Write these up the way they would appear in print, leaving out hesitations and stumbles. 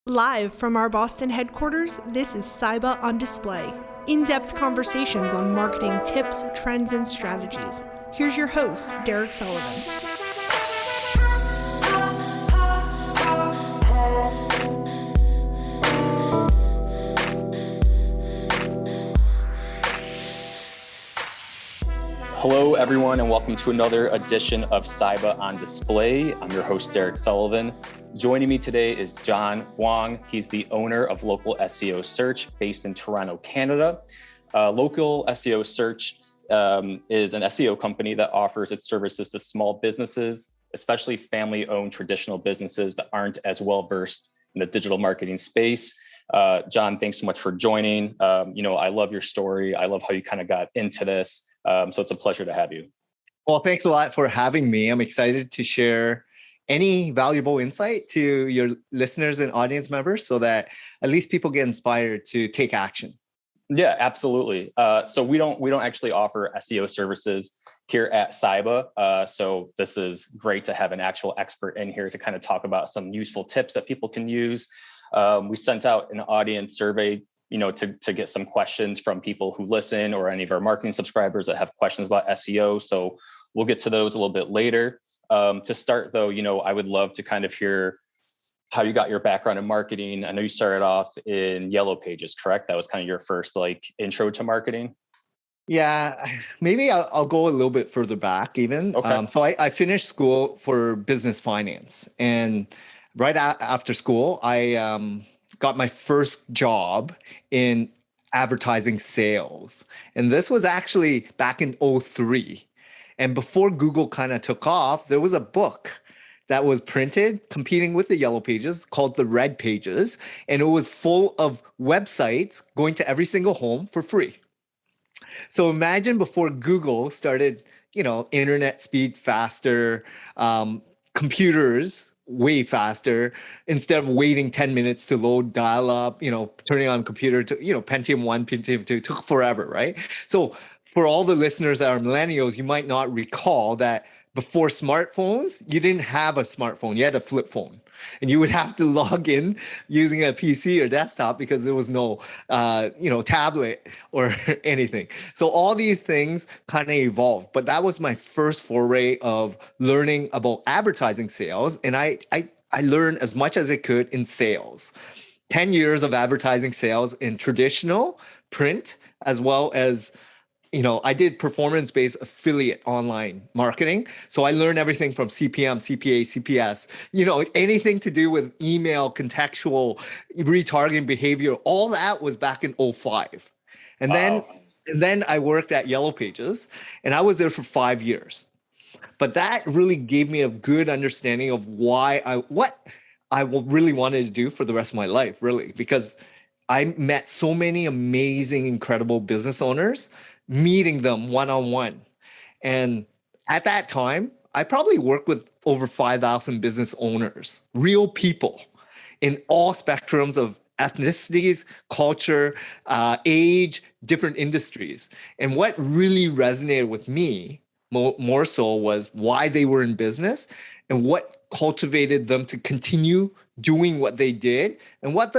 Live from our Boston headquarters, this is Cybba on Display. In-depth conversations on marketing tips, trends, and strategies. Here's your host, Derek Sullivan. Hello, everyone, and welcome to another edition of Cybba on Display. I'm your host, Derek Sullivan. Joining me today is John Vuong. He's the owner of Local SEO Search based in Toronto, Canada. Local SEO Search is an SEO company that offers its services to small businesses, especially family-owned traditional businesses that aren't as well-versed in the digital marketing space. John, thanks so much for joining. I love your story. I love how you kind of got into this. So it's a pleasure to have you. Well, thanks a lot for having me. I'm excited to share any valuable insight to your listeners and audience members so that at least people get inspired to take action. Yeah, absolutely. So we don't actually offer SEO services here at Cybba. So this is great to have an actual expert in here to kind of talk about some useful tips that people can use. We sent out an audience survey, to get some questions from people who listen or any of our marketing subscribers that have questions about SEO. So we'll get to those a little bit later. To start though, I would love to kind of hear how you got your background in marketing. I know you started off in Yellow Pages, correct? That was kind of your first intro to marketing. Yeah, maybe I'll go a little bit further back even. Okay. So I finished school for business finance, and right after school, I got my first job in advertising sales. And this was actually back in 2003. And before Google kind of took off, there was a book that was printed competing with the Yellow Pages called the Red Pages. And it was full of websites going to every single home for free. So imagine before Google started, internet speed faster, computers way faster, instead of waiting 10 minutes to load dial up, turning on computer to, Pentium 1, Pentium 2 took forever, right? So for all the listeners that are millennials, you might not recall that before smartphones, you didn't have a smartphone, you had a flip phone. And you would have to log in using a PC or desktop because there was no, tablet or anything. So all these things kind of evolved. But that was my first foray of learning about advertising sales. And I learned as much as I could in sales. 10 years of advertising sales in traditional print, as well as I did performance-based affiliate online marketing. So I learned everything from CPM, CPA, CPS, anything to do with email, contextual, retargeting behavior. All that was back in 2005. And then I worked at Yellow Pages, and I was there for 5 years. But that really gave me a good understanding of what I really wanted to do for the rest of my life, really, because I met so many amazing, incredible business owners, meeting them one-on-one. And at that time, I probably worked with over 5,000 business owners, real people in all spectrums of ethnicities, culture, age, different industries. And what really resonated with me more so was why they were in business and what cultivated them to continue doing what they did and what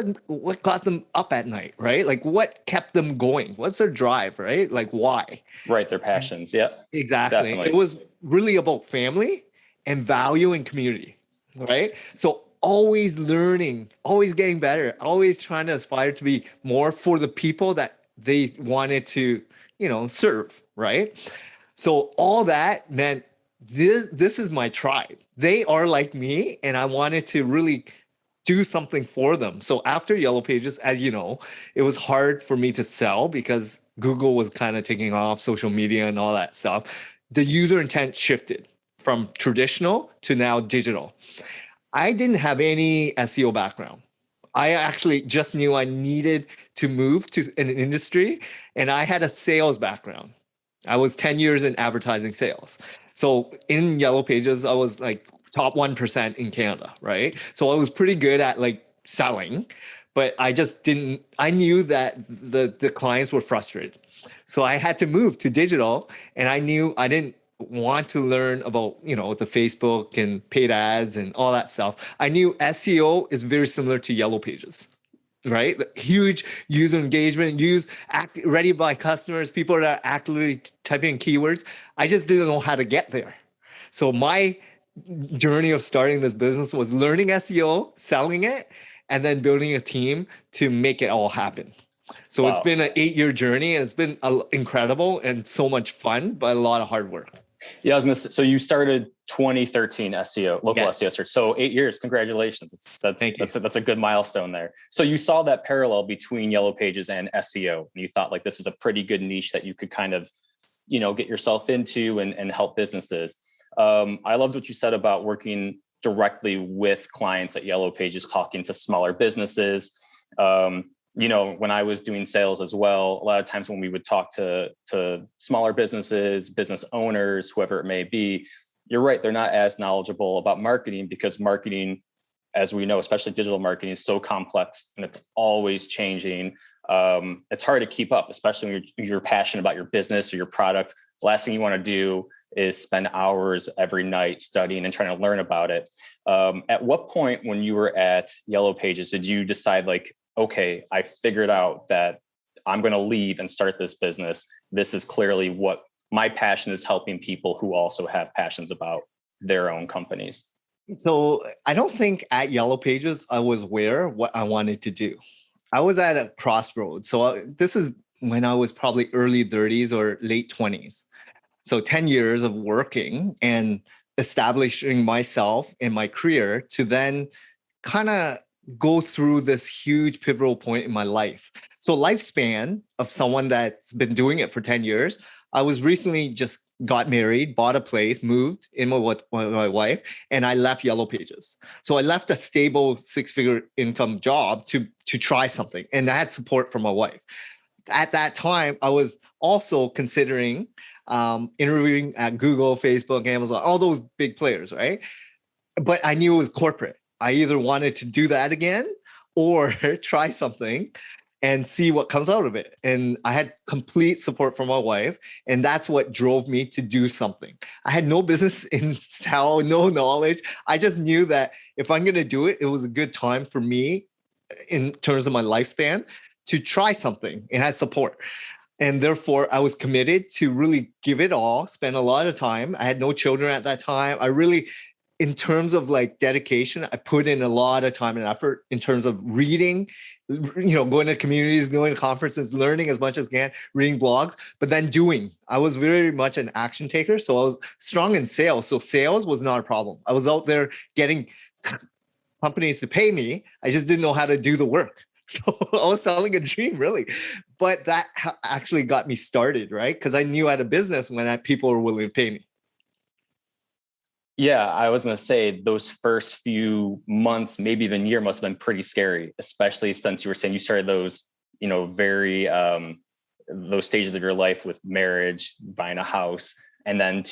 got them up at night, right? Like what kept them going? What's their drive, right? Like why? Right, their passions. Yeah, exactly. Definitely. It was really about family and value and community, right? So always learning, always getting better, always trying to aspire to be more for the people that they wanted to, serve, right? So all that meant this is my tribe. They are like me, and I wanted to really do something for them. So after Yellow Pages, as you know, it was hard for me to sell because Google was kind of taking off, social media and all that stuff. The user intent shifted from traditional to now digital. I didn't have any SEO background. I actually just knew I needed to move to an industry, and I had a sales background. I was 10 years in advertising sales. So in Yellow Pages, I was like top 1% in Canada, right? So I was pretty good at selling, but I knew that the clients were frustrated. So I had to move to digital, and I knew I didn't want to learn about, the Facebook and paid ads and all that stuff, I knew SEO is very similar to Yellow Pages, right? Huge user engagement, ready by customers, people that are actively typing in keywords. I just didn't know how to get there. So my journey of starting this business was learning SEO, selling it, and then building a team to make it all happen. So It's been an 8-year journey, and it's been incredible and so much fun, but a lot of hard work. Yeah, I was gonna say, so you started 2013 SEO, local SEO search. So 8 years, congratulations. That's a good milestone there. So you saw that parallel between Yellow Pages and SEO, and you thought like this is a pretty good niche that you could kind of, get yourself into and help businesses. I loved what you said about working directly with clients at Yellow Pages, talking to smaller businesses. When I was doing sales as well, a lot of times when we would talk to smaller businesses, business owners, whoever it may be, you're right, they're not as knowledgeable about marketing because marketing, as we know, especially digital marketing, is so complex and it's always changing. It's hard to keep up, especially when you're passionate about your business or your product. The last thing you want to do is spend hours every night studying and trying to learn about it. At what point when you were at Yellow Pages did you decide like, okay, I figured out that I'm going to leave and start this business. This is clearly what my passion is, helping people who also have passions about their own companies. So I don't think at Yellow Pages, I was aware what I wanted to do. I was at a crossroads. So this is when I was probably early 30s or late 20s. So 10 years of working and establishing myself in my career to then kind of go through this huge pivotal point in my life. So lifespan of someone that's been doing it for 10 years, I was recently just got married, bought a place, moved in with my wife, and I left Yellow Pages. So I left a stable 6-figure income job to try something. And I had support from my wife. At that time, I was also considering interviewing at Google, Facebook, Amazon, all those big players, right? But I knew it was corporate. I either wanted to do that again or try something and see what comes out of it. And I had complete support from my wife. And that's what drove me to do something. I had no business in SEO, no knowledge. I just knew that if I'm going to do it, it was a good time for me in terms of my lifespan to try something. It had support. And therefore, I was committed to really give it all, spend a lot of time. I had no children at that time. I really, in terms of like dedication, I put in a lot of time and effort in terms of reading, going to communities, going to conferences, learning as much as I can, reading blogs, but then doing. I was very much an action taker. So I was strong in sales. So sales was not a problem. I was out there getting companies to pay me. I just didn't know how to do the work. So I was selling a dream, really. But that actually got me started, right? Because I knew I had a business when people were willing to pay me. Yeah, I was going to say those first few months, maybe even year, must have been pretty scary, especially since you were saying you started those, very those stages of your life with marriage, buying a house, and then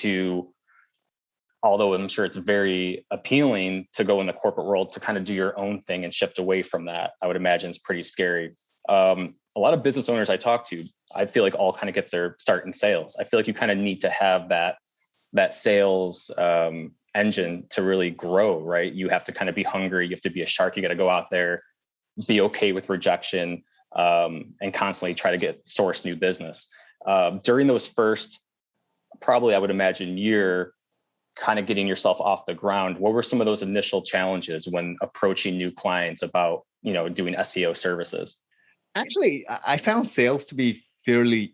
although I'm sure it's very appealing to go in the corporate world to kind of do your own thing and shift away from that, I would imagine it's pretty scary. A lot of business owners I talk to, I feel like all kind of get their start in sales. I feel like you kind of need to have that sales engine to really grow, right? You have to kind of be hungry. You have to be a shark. You got to go out there, be okay with rejection, and constantly try to source new business. During those first, probably I would imagine year, kind of getting yourself off the ground, what were some of those initial challenges when approaching new clients about, doing SEO services? Actually, I found sales to be fairly,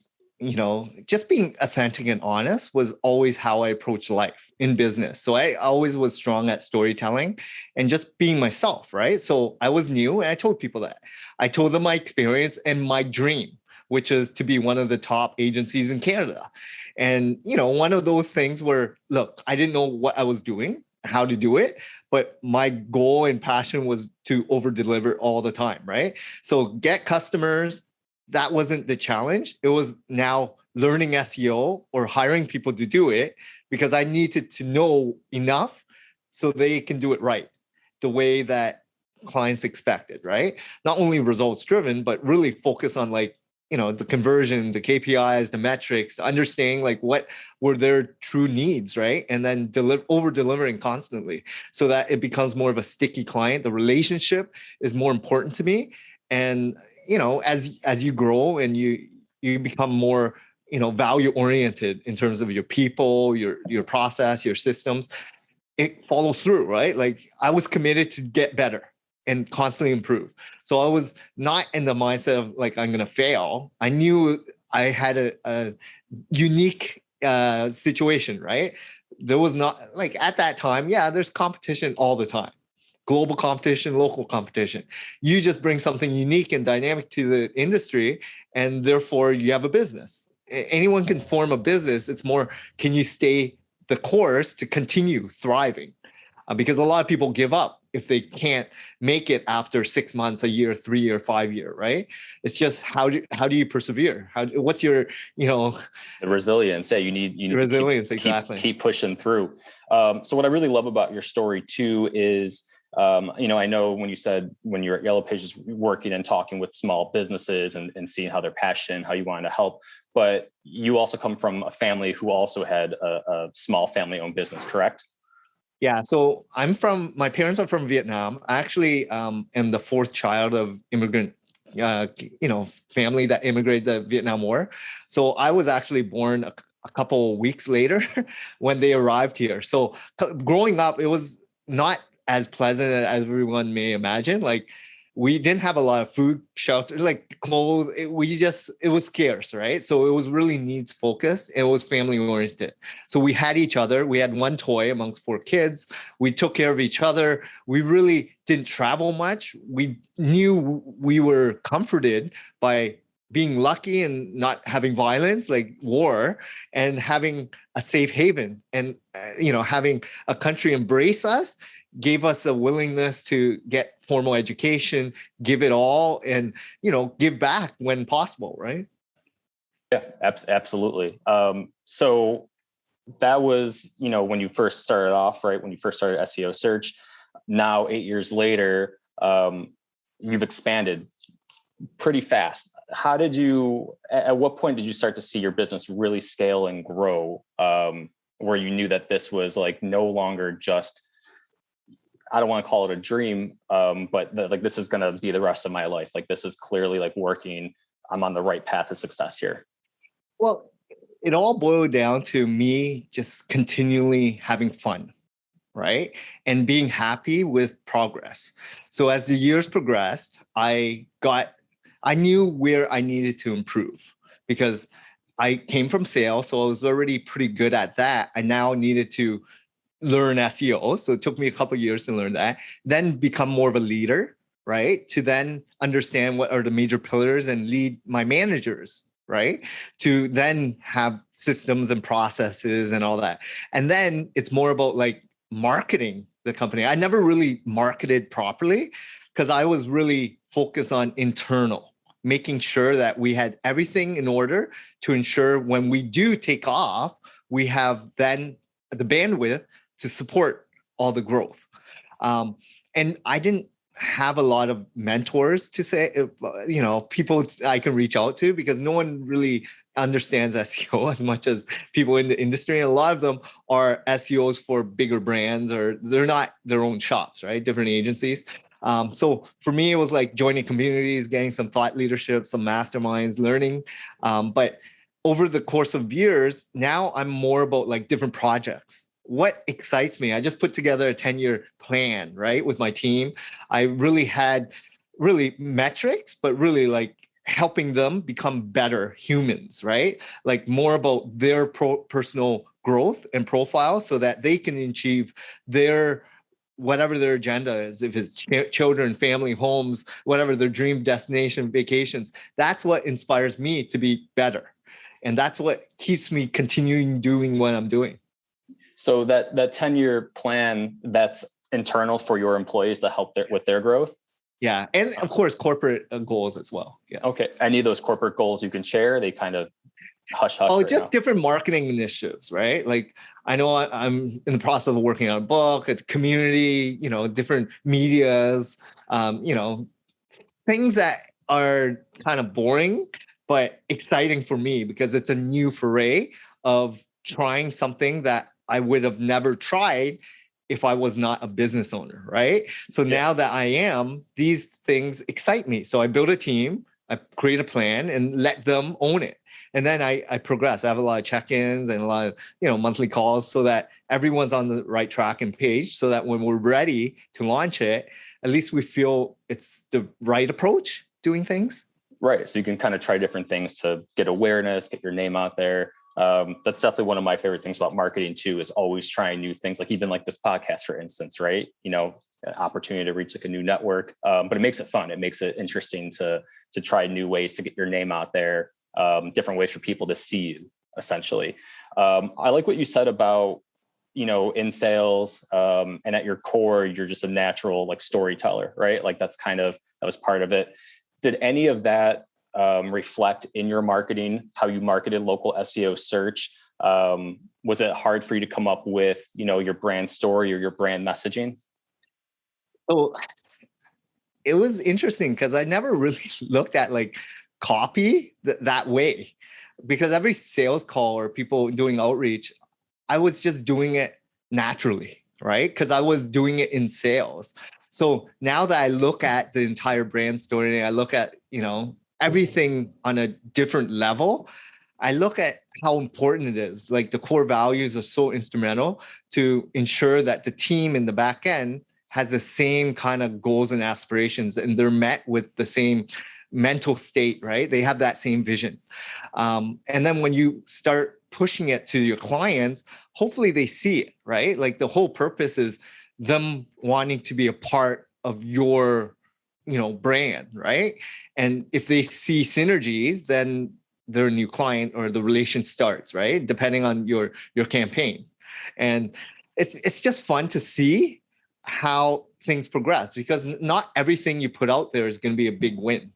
just being authentic and honest was always how I approach life in business. So I always was strong at storytelling and just being myself, right? So I was new and I told people that. I told them my experience and my dream, which is to be one of the top agencies in Canada. And, one of those things where, look, I didn't know what I was doing, how to do it, but my goal and passion was to over deliver all the time, right? So get customers, that wasn't the challenge. It was now learning SEO or hiring people to do it because I needed to know enough so they can do it right, the way that clients expected, right? Not only results driven, but really focus on like the conversion, the KPIs, the metrics, understanding like what were their true needs, right? And then over delivering constantly so that it becomes more of a sticky client. The relationship is more important to me. And, as you grow and you become more, value oriented in terms of your people, your process, your systems, it follows through, right? Like I was committed to get better and constantly improve. So I was not in the mindset of like, I'm going to fail. I knew I had a unique situation, right? There was not like at that time, there's competition all the time. Global competition, local competition. You just bring something unique and dynamic to the industry, and therefore you have a business. Anyone can form a business. It's more, can you stay the course to continue thriving? Because a lot of people give up if they can't make it after 6 months, a year, 3 year, 5 year, right? It's just how do you persevere? What's your, the resilience? Yeah, you need resilience, to exactly. keep pushing through. So what I really love about your story too is, I know when you said when you're at Yellow Pages working and talking with small businesses and seeing how they're passionate, how you wanted to help, but you also come from a family who also had a small family-owned business, correct? Yeah, so my parents are from Vietnam. I actually am the fourth child of immigrant, family that immigrated the Vietnam War. So I was actually born a couple of weeks later when they arrived here. So growing up, it was not as pleasant as everyone may imagine. Like we didn't have a lot of food, shelter, like clothes. It was scarce, right? So it was really needs focused. It was family oriented. So we had each other. We had one toy amongst 4 kids. We took care of each other. We really didn't travel much. We knew we were comforted by being lucky and not having violence like war, and having a safe haven, and having a country embrace us gave us a willingness to get formal education, give it all, and give back when possible, right? Yeah, absolutely. So that was, when you first started off, right? When you first started SEO search. Now 8 years later, you've expanded pretty fast. At what point did you start to see your business really scale and grow, where you knew that this was like no longer just, I don't want to call it a dream, but this is going to be the rest of my life. Like this is clearly like working. I'm on the right path to success here. Well, it all boiled down to me just continually having fun, right? And being happy with progress. So as the years progressed, I knew where I needed to improve because I came from sales. So I was already pretty good at that. I now needed to learn SEO. So it took me a couple of years to learn that, then become more of a leader, right? To then understand what are the major pillars and lead my managers, right? To then have systems and processes and all that. And then it's more about like marketing the company. I never really marketed properly because I was really focused on internal, making sure that we had everything in order to ensure when we do take off, we have then the bandwidth to support all the growth. And I didn't have a lot of mentors to say, people I can reach out to, because no one really understands SEO as much as people in the industry. And a lot of them are SEOs for bigger brands, or they're not their own shops, right? Different agencies. So for me, it was like joining communities, getting some thought leadership, some masterminds, learning. But over the course of years, now I'm more about like different projects. What excites me? I just put together a 10-year plan, right, with my team. I really had metrics, but really like helping them become better humans, right? Like more about their personal growth and profile so that they can achieve their whatever their agenda is, if it's children, family, homes, whatever their dream destination, vacations. That's what inspires me to be better. And that's what keeps me continuing doing what I'm doing. So that 10-year plan, that's internal for your employees to help with their growth? Yeah. And of course, corporate goals as well. Yes. Okay. Any of those corporate goals you can share? They kind of hush. Oh, just different marketing initiatives, right? Like I know I'm in the process of working on a book, a community, different medias, things that are kind of boring, but exciting for me because it's a new foray of trying something that I would have never tried if I was not a business owner, right? So now that I am, these things excite me. So I build a team, I create a plan and let them own it. And then I progress. I have a lot of check-ins and a lot of, monthly calls so that everyone's on the right track and page so that when we're ready to launch it, at least we feel it's the right approach doing things. Right. So you can kind of try different things to get awareness, get your name out there. That's definitely one of my favorite things about marketing too, is always trying new things, like even like this podcast, for instance, right? An opportunity to reach like a new network, but it makes it fun. It makes it interesting to try new ways to get your name out there, different ways for people to see you, essentially. I like what you said about, in sales, and at your core, you're just a natural like storyteller, right? Like that was part of it. Did any of that reflect in your marketing, how you marketed local SEO search? Was it hard for you to come up with, your brand story or your brand messaging? So it was interesting because I never really looked at like copy that way, because every sales call or people doing outreach, I was just doing it naturally, right? Because I was doing it in sales. So now that I look at the entire brand story, I look at, everything on a different level, I look at how important it is. Like the core values are so instrumental to ensure that the team in the back end has the same kind of goals and aspirations, and they're met with the same mental state, right? They have that same vision. And then when you start pushing it to your clients, hopefully they see it, right? Like the whole purpose is them wanting to be a part of your, brand, right? And if they see synergies, then their new client or the relation starts, right? Depending on your campaign. And it's just fun to see how things progress, because not everything you put out there is going to be a big win.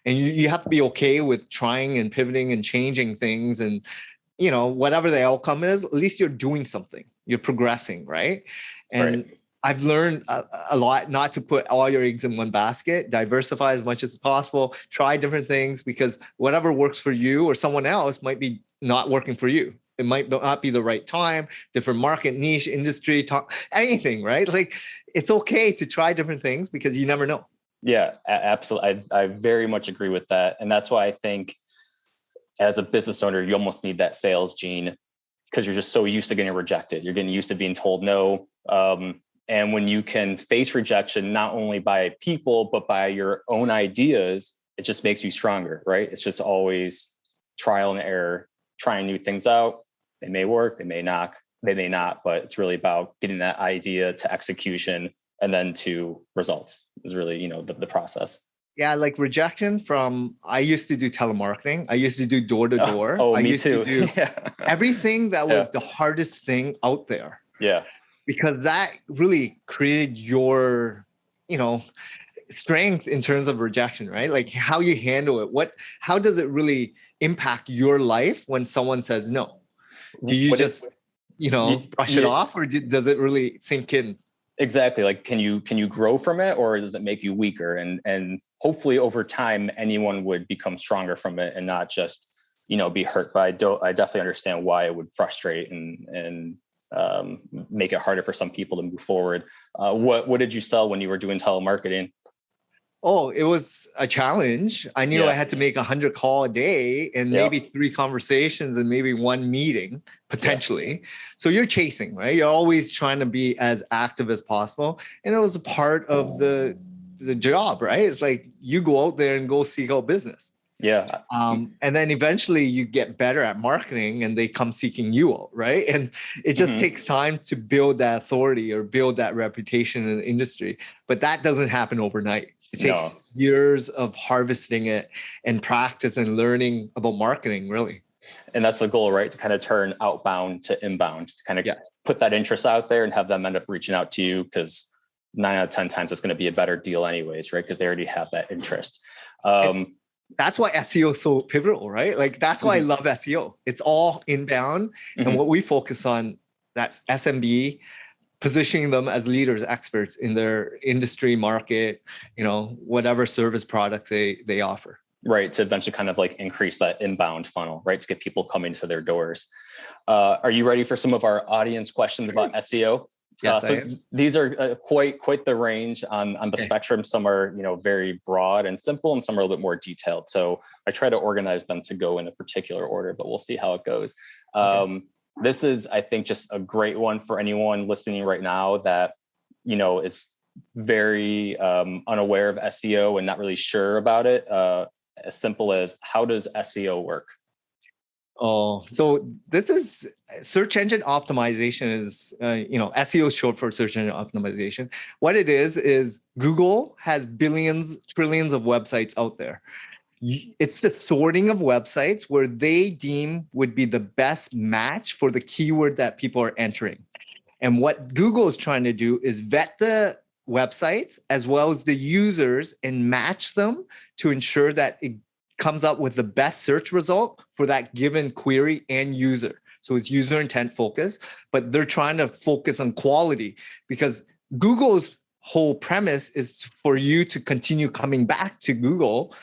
And you have to be okay with trying and pivoting and changing things. And, whatever the outcome is, at least you're doing something, you're progressing, right? And right. I've learned a lot not to put all your eggs in one basket, diversify as much as possible, try different things, because whatever works for you or someone else might be not working for you. It might not be the right time, different market, niche, industry, anything, right? Like it's okay to try different things because you never know. Yeah, absolutely. I very much agree with that. And that's why I think as a business owner, you almost need that sales gene, because you're just so used to getting rejected. You're getting used to being told no. And when you can face rejection, not only by people, but by your own ideas, it just makes you stronger, right? It's just always trial and error, trying new things out. They may work, they may not, but it's really about getting that idea to execution and then to results is really, the process. Yeah, like rejection from, I used to do telemarketing. I used to do door to door. I me used too. to do everything that was the hardest thing out there. Yeah. Because that really created your, strength in terms of rejection, right? Like how you handle it. How does it really impact your life when someone says no? Do you brush it off, or does it really sink in? Exactly. Like, can you grow from it, or does it make you weaker? And hopefully over time, anyone would become stronger from it and not just, be hurt. But I definitely understand why it would frustrate and make it harder for some people to move forward. What did you sell when you were doing telemarketing? Oh, it was a challenge. I knew I had to make 100 calls a day and maybe 3 conversations and maybe 1 meeting potentially. So you're chasing, right? You're always trying to be as active as possible. And it was a part of the job, right? It's like you go out there and go seek out business. Yeah. And then eventually you get better at marketing and they come seeking you out, right? And it just takes time to build that authority or build that reputation in the industry. But that doesn't happen overnight. It takes years of harvesting it and practice and learning about marketing, really. And that's the goal, right? To kind of turn outbound to inbound, to kind of put that interest out there and have them end up reaching out to you, because 9 out of 10 times it's going to be a better deal anyways, right? Because they already have that interest. That's why SEO is so pivotal, right? Like that's why I love SEO. It's all inbound. And what we focus on, that's SMB, positioning them as leaders, experts in their industry, market, whatever service products they offer. right? To eventually kind of like increase that inbound funnel, right? To get people coming to their doors. Are you ready for some of our audience questions about SEO? Yes, I So am. these are quite the range on the spectrum. Some are, very broad and simple, and some are a little bit more detailed. So I try to organize them to go in a particular order, but we'll see how it goes. This is, I think, just a great one for anyone listening right now that, is very unaware of SEO and not really sure about it. As simple as, how does SEO work? Oh, so this is search engine optimization is, SEO is short for search engine optimization. What it is Google has billions, trillions of websites out there. It's the sorting of websites where they deem would be the best match for the keyword that people are entering. And what Google is trying to do is vet the websites as well as the users and match them to ensure that it comes up with the best search result for that given query and user. So it's user intent focus, but they're trying to focus on quality because Google's whole premise is for you to continue coming back to Google.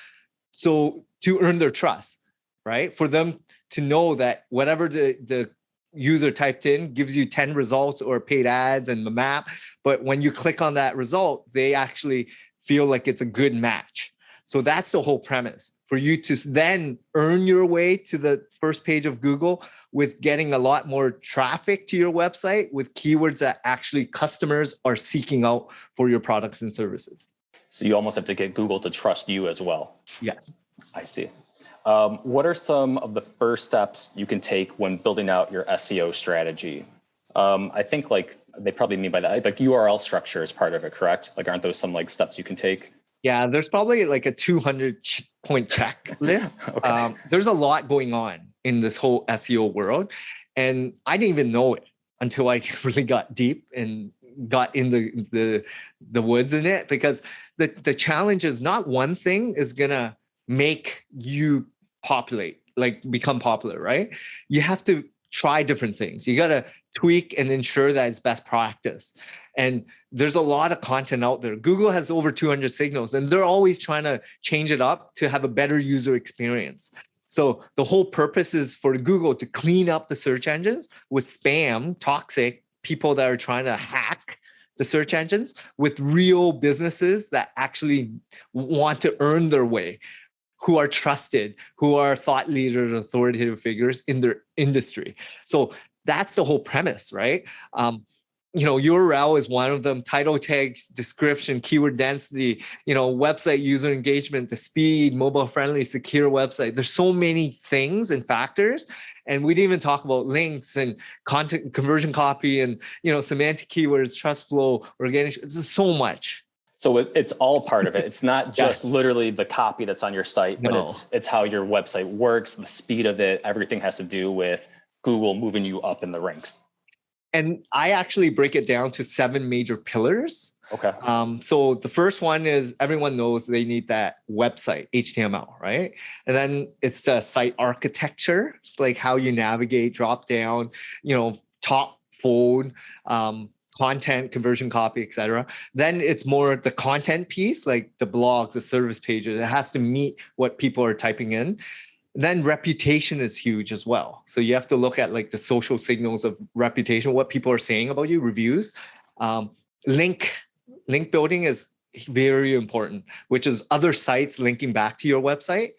So to earn their trust, right? For them to know that whatever the user typed in gives you 10 results or paid ads and the map. But when you click on that result, they actually feel like it's a good match. So that's the whole premise, for you to then earn your way to the first page of Google with getting a lot more traffic to your website with keywords that actually customers are seeking out for your products and services. So you almost have to get Google to trust you as well. Yes. I see. What are some of the first steps you can take when building out your SEO strategy? I think they probably mean by that, like URL structure is part of it, correct? Like, aren't those some steps you can take? Yeah, there's probably like a 200-point checklist. Okay. There's a lot going on in this whole SEO world. And I didn't even know it until I really got deep and got in the woods in it, because the challenge is not one thing is going to make you become popular, right? You have to try different things. You got to tweak and ensure that it's best practice. And there's a lot of content out there. Google has over 200 signals, and they're always trying to change it up to have a better user experience. So the whole purpose is for Google to clean up the search engines with spam, toxic people that are trying to hack the search engines, with real businesses that actually want to earn their way, who are trusted, who are thought leaders, authoritative figures in their industry. So that's the whole premise, right? URL is one of them. Title tags, description, keyword density, website user engagement, the speed, mobile friendly, secure website. There's so many things and factors. And we didn't even talk about links and content conversion copy and, semantic keywords, trust flow, organic. There's so much. So it's all part of it. It's not just Yes. literally the copy that's on your site, but No. it's how your website works, the speed of it. Everything has to do with Google moving you up in the ranks. And I actually break it down to 7 major pillars. Okay. So the first one is, everyone knows they need that website, HTML, right? And then it's the site architecture. It's like how you navigate, drop down, top, fold, content, conversion copy, etc. Then it's more the content piece, like the blogs, the service pages. It has to meet what people are typing in. Then reputation is huge as well. So you have to look at the social signals of reputation, what people are saying about you, reviews. Link building is very important, which is other sites linking back to your website.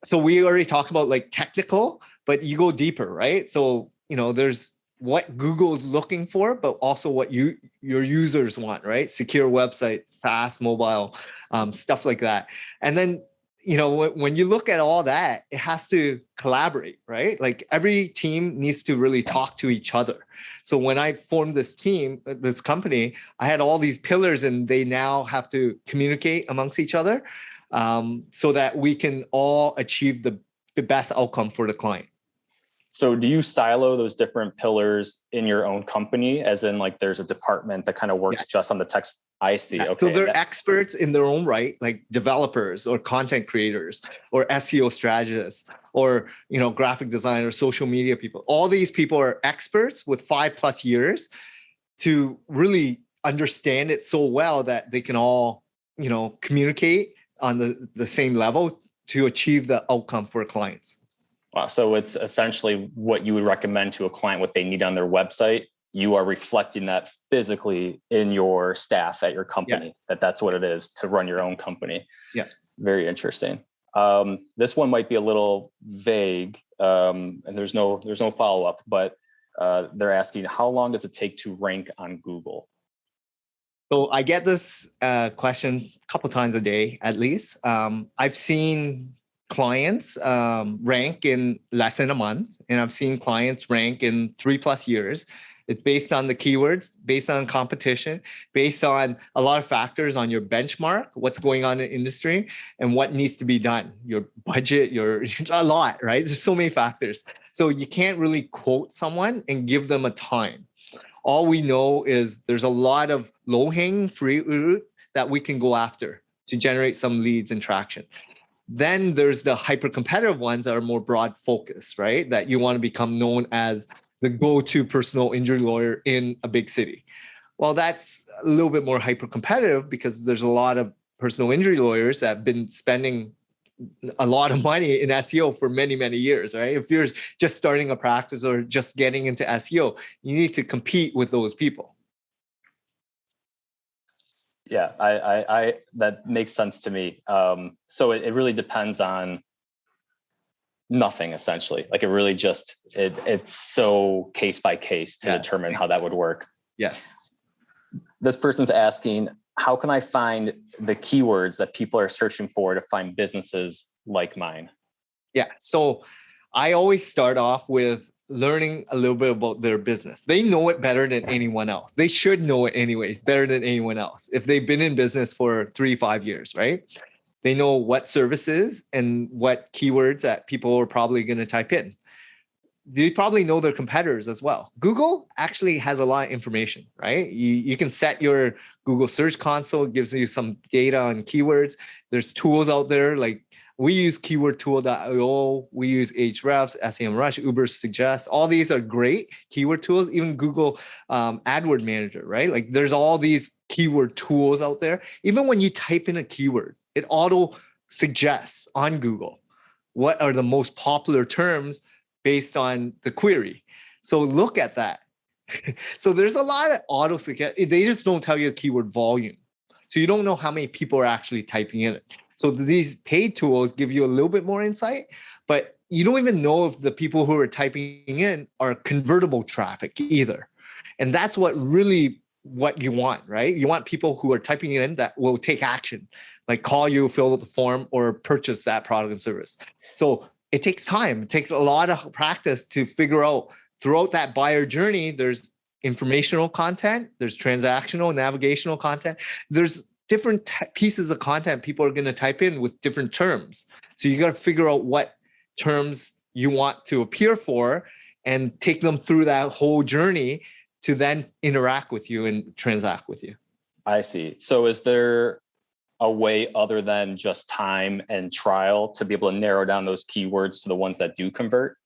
So we already talked about technical, but you go deeper, right? So, there's what Google's looking for, but also what your users want, right? Secure website, fast mobile, stuff like that. And then, when you look at all that, it has to collaborate, right? Every team needs to really talk to each other. So when I formed this team, this company, I had all these pillars, and they now have to communicate amongst each other, so that we can all achieve the best outcome for the client. So do you silo those different pillars in your own company, as in there's a department that kind of works just on the text? I see. Yeah. Okay. So they're experts in their own right, like developers or content creators or SEO strategists or, graphic designers, social media people. All these people are experts with 5+ years to really understand it so well that they can all, communicate on the same level to achieve the outcome for clients. Wow. So it's essentially what you would recommend to a client, what they need on their website. You are reflecting that physically in your staff at your company, Yes. that's what it is to run your own company. Yeah. Very interesting. This one might be a little vague, and there's no follow-up, but they're asking, how long does it take to rank on Google? So I get this question a couple times a day, at least. I've seen clients rank in less than a month, and I've seen clients rank in 3+ years. It's based on the keywords, based on competition, based on a lot of factors on your benchmark, what's going on in the industry, and what needs to be done. Your budget, a lot, right? There's so many factors. So you can't really quote someone and give them a time. All we know is there's a lot of low-hanging fruit that we can go after to generate some leads and traction. Then there's the hyper-competitive ones that are more broad focused, right? That you want to become known as the go-to personal injury lawyer in a big city. Well, that's a little bit more hyper-competitive because there's a lot of personal injury lawyers that have been spending a lot of money in SEO for many, many years, right? If you're just starting a practice or just getting into SEO, you need to compete with those people. Yeah, I that makes sense to me. So it really depends on nothing, essentially. Like it really just, it's so case by case to determine how that would work. Yes. This person's asking, how can I find the keywords that people are searching for to find businesses like mine? Yeah. So I always start off with learning a little bit about their business. They know it better than anyone else. They should know it anyways, better than anyone else. If they've been in business for 3-5 years, right? They know what services and what keywords that people are probably going to type in. They probably know their competitors as well. Google actually has a lot of information, right? You can set your Google Search Console, it gives you some data on keywords. There's tools out there like we use keywordtool.io, we use Ahrefs, SEMrush, Uber Suggest. All these are great keyword tools. Even Google AdWord Manager, right? Like there's all these keyword tools out there. Even when you type in a keyword, it auto suggests on Google what are the most popular terms based on the query. So look at that. So there's a lot of auto suggest. They just don't tell you the keyword volume. So you don't know how many people are actually typing in it. So these paid tools give you a little bit more insight, but you don't even know if the people who are typing in are convertible traffic either. And that's what you want, right? You want people who are typing in that will take action, like call you, fill out the form, or purchase that product and service. So it takes time. It takes a lot of practice to figure out throughout that buyer journey. There's informational content, there's transactional, navigational content. There's different pieces of content people are going to type in with different terms. So you got to figure out what terms you want to appear for and take them through that whole journey to then interact with you and transact with you. I see. So is there a way other than just time and trial to be able to narrow down those keywords to the ones that do convert?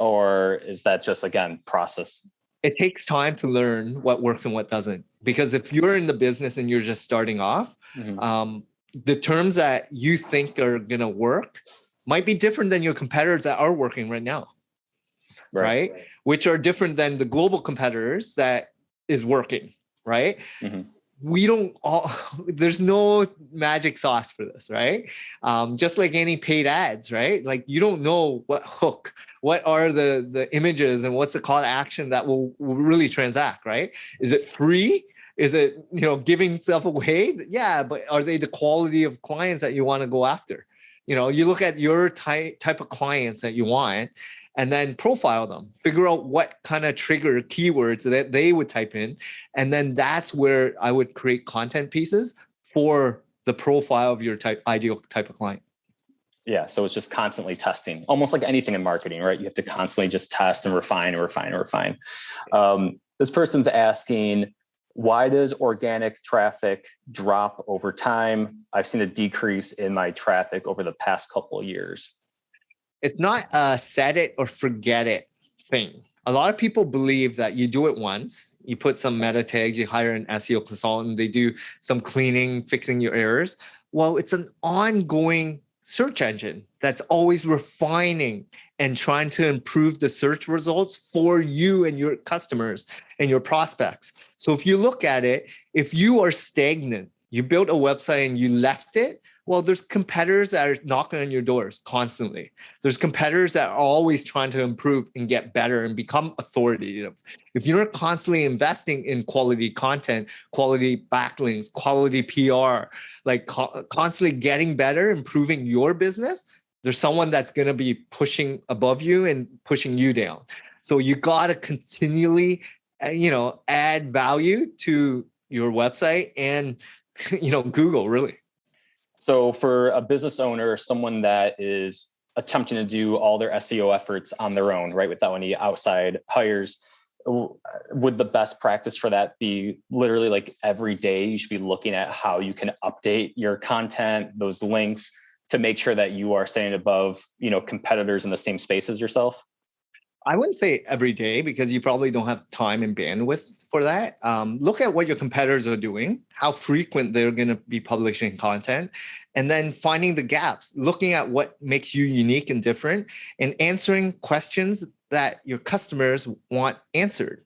Or is that just, again, process? It takes time to learn what works and what doesn't. Because if you're in the business and you're just starting off, the terms that you think are going to work might be different than your competitors that are working right now. Right? Which are different than the global competitors that is working, right? We don't there's no magic sauce for this, right? Just like any paid ads, right? Like you don't know what hook, what are the images and what's the call to action that will really transact, right? Is it free? Is it, giving stuff away? Yeah, but are they the quality of clients that you want to go after? You look at your type of clients that you want, and then profile them, figure out what kind of trigger keywords that they would type in. And then that's where I would create content pieces for the profile of your ideal type of client. Yeah. So it's just constantly testing, almost like anything in marketing, right? You have to constantly just test and refine and refine and refine. This person's asking, why does organic traffic drop over time? I've seen a decrease in my traffic over the past couple of years. It's not a set it or forget it thing. A lot of people believe that you do it once, you put some meta tags, you hire an SEO consultant, they do some cleaning, fixing your errors. Well, it's an ongoing search engine that's always refining and trying to improve the search results for you and your customers and your prospects. So if you look at it, if you are stagnant, you built a website and you left it, well, there's competitors that are knocking on your doors constantly. There's competitors that are always trying to improve and get better and become authority. If you're not constantly investing in quality content, quality backlinks, quality PR, like constantly getting better, improving your business, there's someone that's going to be pushing above you and pushing you down. So you got to continually, add value to your website and, Google really. So for a business owner or someone that is attempting to do all their SEO efforts on their own, right, without any outside hires, would the best practice for that be literally like every day you should be looking at how you can update your content, those links, to make sure that you are staying above, competitors in the same space as yourself? I wouldn't say every day because you probably don't have time and bandwidth for that. Look at what your competitors are doing, how frequent they're going to be publishing content, and then finding the gaps, looking at what makes you unique and different, and answering questions that your customers want answered.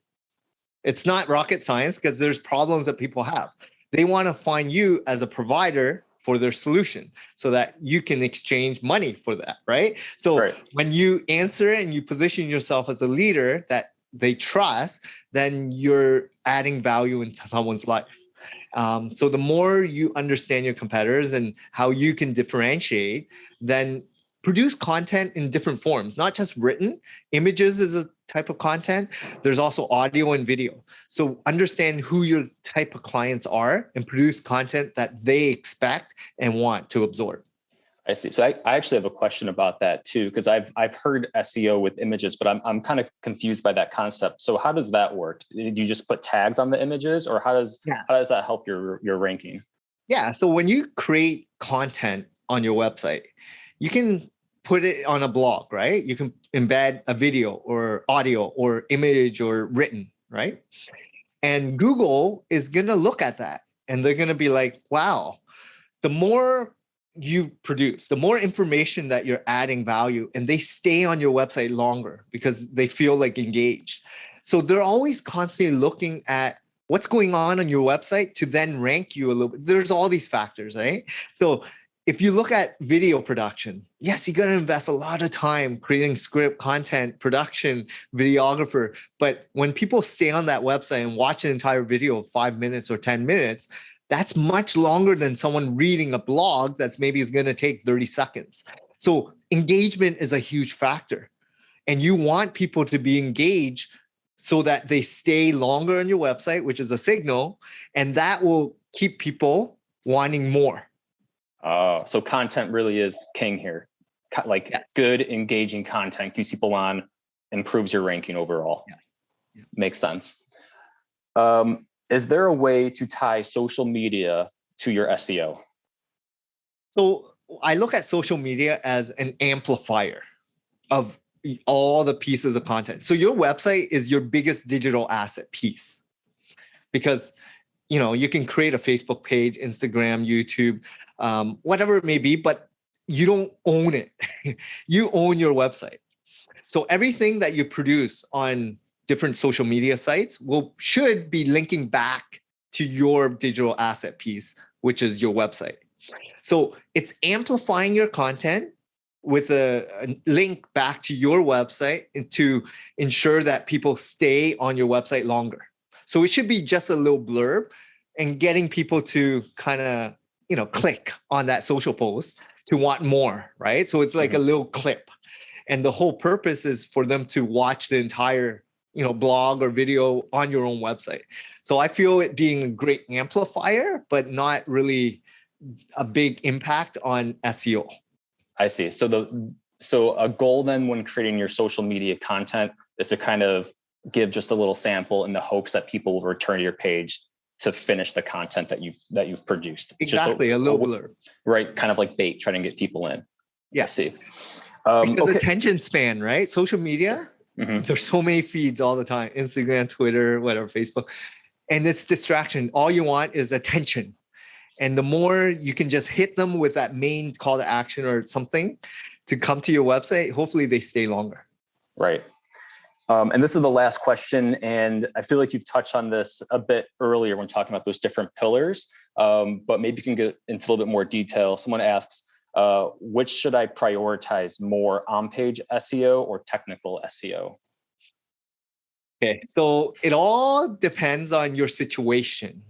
It's not rocket science because there's problems that people have. They want to find you as a provider for their solution so that you can exchange money for that, right? So when you answer it and you position yourself as a leader that they trust, then you're adding value into someone's life. So the more you understand your competitors and how you can differentiate, then produce content in different forms, not just written. Images is a type of content. There's also audio and video. So understand who your type of clients are and produce content that they expect and want to absorb. I see. So I actually have a question about that too, because I've heard SEO with images, but I'm kind of confused by that concept. So how does that work? Did you just put tags on the images, or how does that help your ranking? Yeah. So when you create content on your website, you can put it on a blog, right? You can embed a video or audio or image or written, right? And Google is going to look at that and they're going to be like, wow, the more you produce, the more information that you're adding value, and they stay on your website longer because they feel like engaged. So they're always constantly looking at what's going on your website to then rank you a little bit. There's all these factors, right? So if you look at video production, yes, you're going to invest a lot of time creating script, content, production, videographer. But when people stay on that website and watch an entire video of 5 minutes or 10 minutes, that's much longer than someone reading a blog that's maybe is going to take 30 seconds. So engagement is a huge factor. And you want people to be engaged so that they stay longer on your website, which is a signal, and that will keep people wanting more. So content really is king here. Good, engaging content keeps people on, improves your ranking overall. Yes. Yeah. Makes sense. Is there a way to tie social media to your SEO? So I look at social media as an amplifier of all the pieces of content. So your website is your biggest digital asset piece because you can create a Facebook page, Instagram, YouTube, whatever it may be, but you don't own it. You own your website. So everything that you produce on different social media sites should be linking back to your digital asset piece, which is your website. So it's amplifying your content with a link back to your website and to ensure that people stay on your website longer. So it should be just a little blurb and getting people to kind of, click on that social post to want more, right? So it's like a little clip. And the whole purpose is for them to watch the entire, blog or video on your own website. So I feel it being a great amplifier, but not really a big impact on SEO. I see. So a goal then when creating your social media content is to kind of give just a little sample in the hopes that people will return to your page to finish the content that you've produced. Exactly, just a little blurb. Right, kind of like bait, trying to get people in. Yeah. I see. Because attention span, right? Social media, there's so many feeds all the time. Instagram, Twitter, whatever, Facebook. And it's distraction. All you want is attention. And the more you can just hit them with that main call to action or something to come to your website, hopefully they stay longer. Right. And this is the last question. And I feel like you've touched on this a bit earlier when talking about those different pillars, but maybe you can get into a little bit more detail. Someone asks, which should I prioritize more, on-page SEO or technical SEO? Okay, so it all depends on your situation,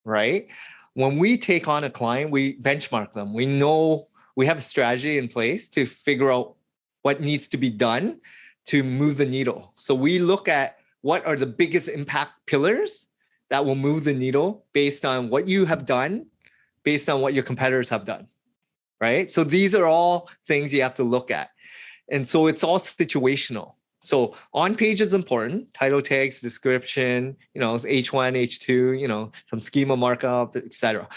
right? When we take on a client, we benchmark them. We know we have a strategy in place to figure out what needs to be done to move the needle. So we look at what are the biggest impact pillars that will move the needle based on what you have done, based on what your competitors have done, right? So these are all things you have to look at. And so it's all situational. So on page is important, title tags, description, H1, H2, some schema markup, etc.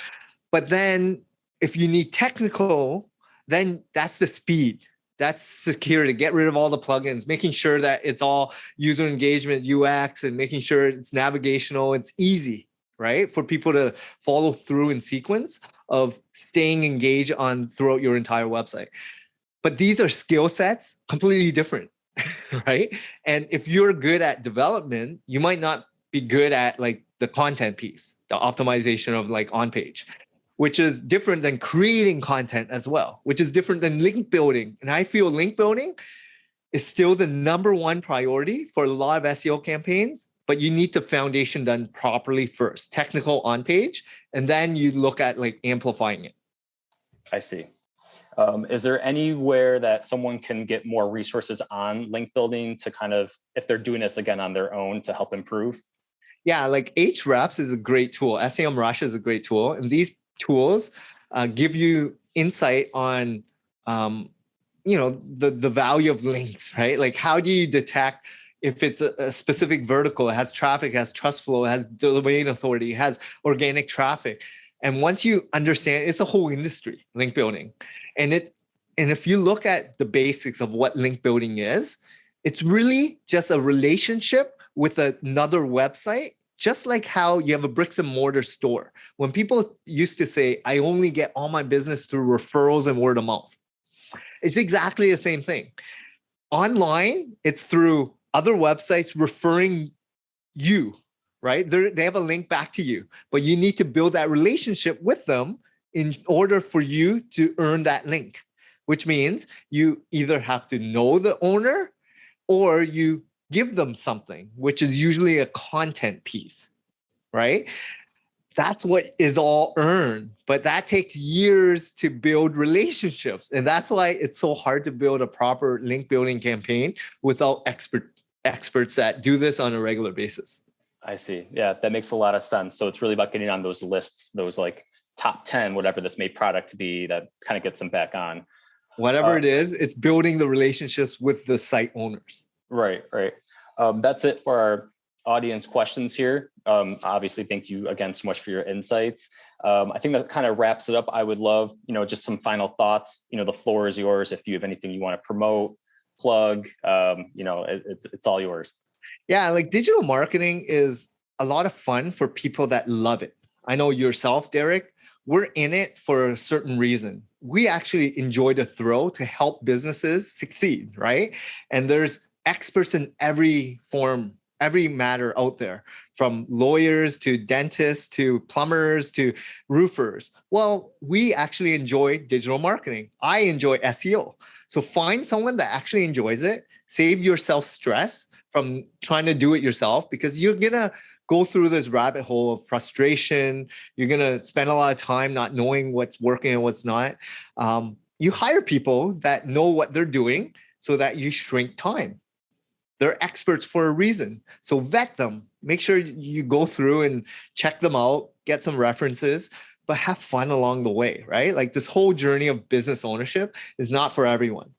But then if you need technical, then that's the speed. That's security. Get rid of all the plugins, making sure that it's all user engagement, UX, and making sure it's navigational. It's easy, right? For people to follow through in sequence of staying engaged on throughout your entire website. But these are skill sets completely different, right? And if you're good at development, you might not be good at like the content piece, the optimization of like on page, which is different than creating content as well, which is different than link building. And I feel link building is still the number one priority for a lot of SEO campaigns, but you need the foundation done properly first, technical on page, and then you look at like amplifying it. I see. Is there anywhere that someone can get more resources on link building to kind of, if they're doing this again on their own, to help improve? Yeah, like Ahrefs is a great tool. SEMrush is a great tool. And these tools give you insight on, the value of links, right? Like how do you detect if it's a specific vertical, it has traffic, it has trust flow, it has domain authority, it has organic traffic. And once you understand, it's a whole industry, link building. And if you look at the basics of what link building is, it's really just a relationship with another website, just like how you have a bricks and mortar store. When people used to say, I only get all my business through referrals and word of mouth, it's exactly the same thing. Online, it's through other websites referring you, right? They have a link back to you, but you need to build that relationship with them in order for you to earn that link, which means you either have to know the owner or you give them something, which is usually a content piece, right? That's what is all earned, but that takes years to build relationships. And that's why it's so hard to build a proper link building campaign without experts that do this on a regular basis. I see. Yeah, that makes a lot of sense. So it's really about getting on those lists, those like top 10, whatever this may product to be, that kind of gets them back on. Whatever it is, it's building the relationships with the site owners. Right. That's it for our audience questions here. Obviously, thank you again so much for your insights. I think that kind of wraps it up. I would love, just some final thoughts. The floor is yours. If you have anything you want to promote, plug, it's all yours. Yeah, like digital marketing is a lot of fun for people that love it. I know yourself, Derek, we're in it for a certain reason. We actually enjoy the thrill to help businesses succeed, right? And there's experts in every form, every matter out there, from lawyers to dentists to plumbers to roofers. Well, we actually enjoy digital marketing. I enjoy SEO. So find someone that actually enjoys it, save yourself stress from trying to do it yourself, because you're going to go through this rabbit hole of frustration. You're going to spend a lot of time not knowing what's working and what's not. You hire people that know what they're doing so that you shrink time. They're experts for a reason. So vet them. Make sure you go through and check them out, get some references, but have fun along the way, right? Like this whole journey of business ownership is not for everyone.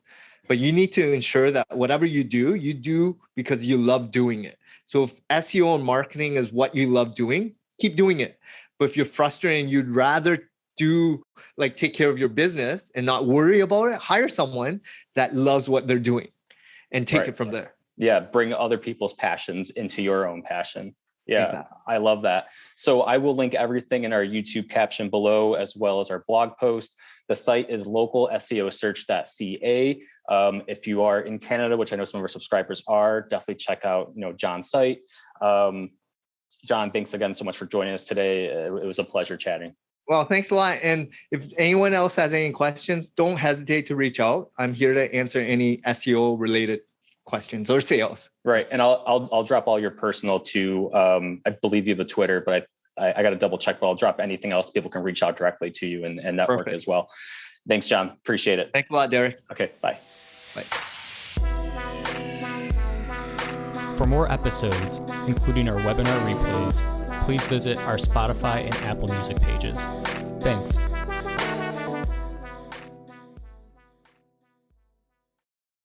But you need to ensure that whatever you do because you love doing it. So if SEO and marketing is what you love doing, keep doing it. But if you're frustrated and you'd rather take care of your business and not worry about it, hire someone that loves what they're doing and take it from there. Yeah, bring other people's passions into your own passion. Yeah, Exactly. I love that. So I will link everything in our YouTube caption below, as well as our blog post. The site is localseosearch.ca. If you are in Canada, which I know some of our subscribers are, definitely check out, John's site. John, thanks again so much for joining us today. It was a pleasure chatting. Well, thanks a lot. And if anyone else has any questions, don't hesitate to reach out. I'm here to answer any SEO related questions or sales. Right. And I'll drop all your personal too. I believe you have a Twitter, but I got to double check, but I'll drop anything else. People can reach out directly to you and network Perfect. as well. Thanks, John. Appreciate it. Thanks a lot, Derek. Okay. Bye. Bye. For more episodes, including our webinar replays, please visit our Spotify and Apple Music pages. Thanks.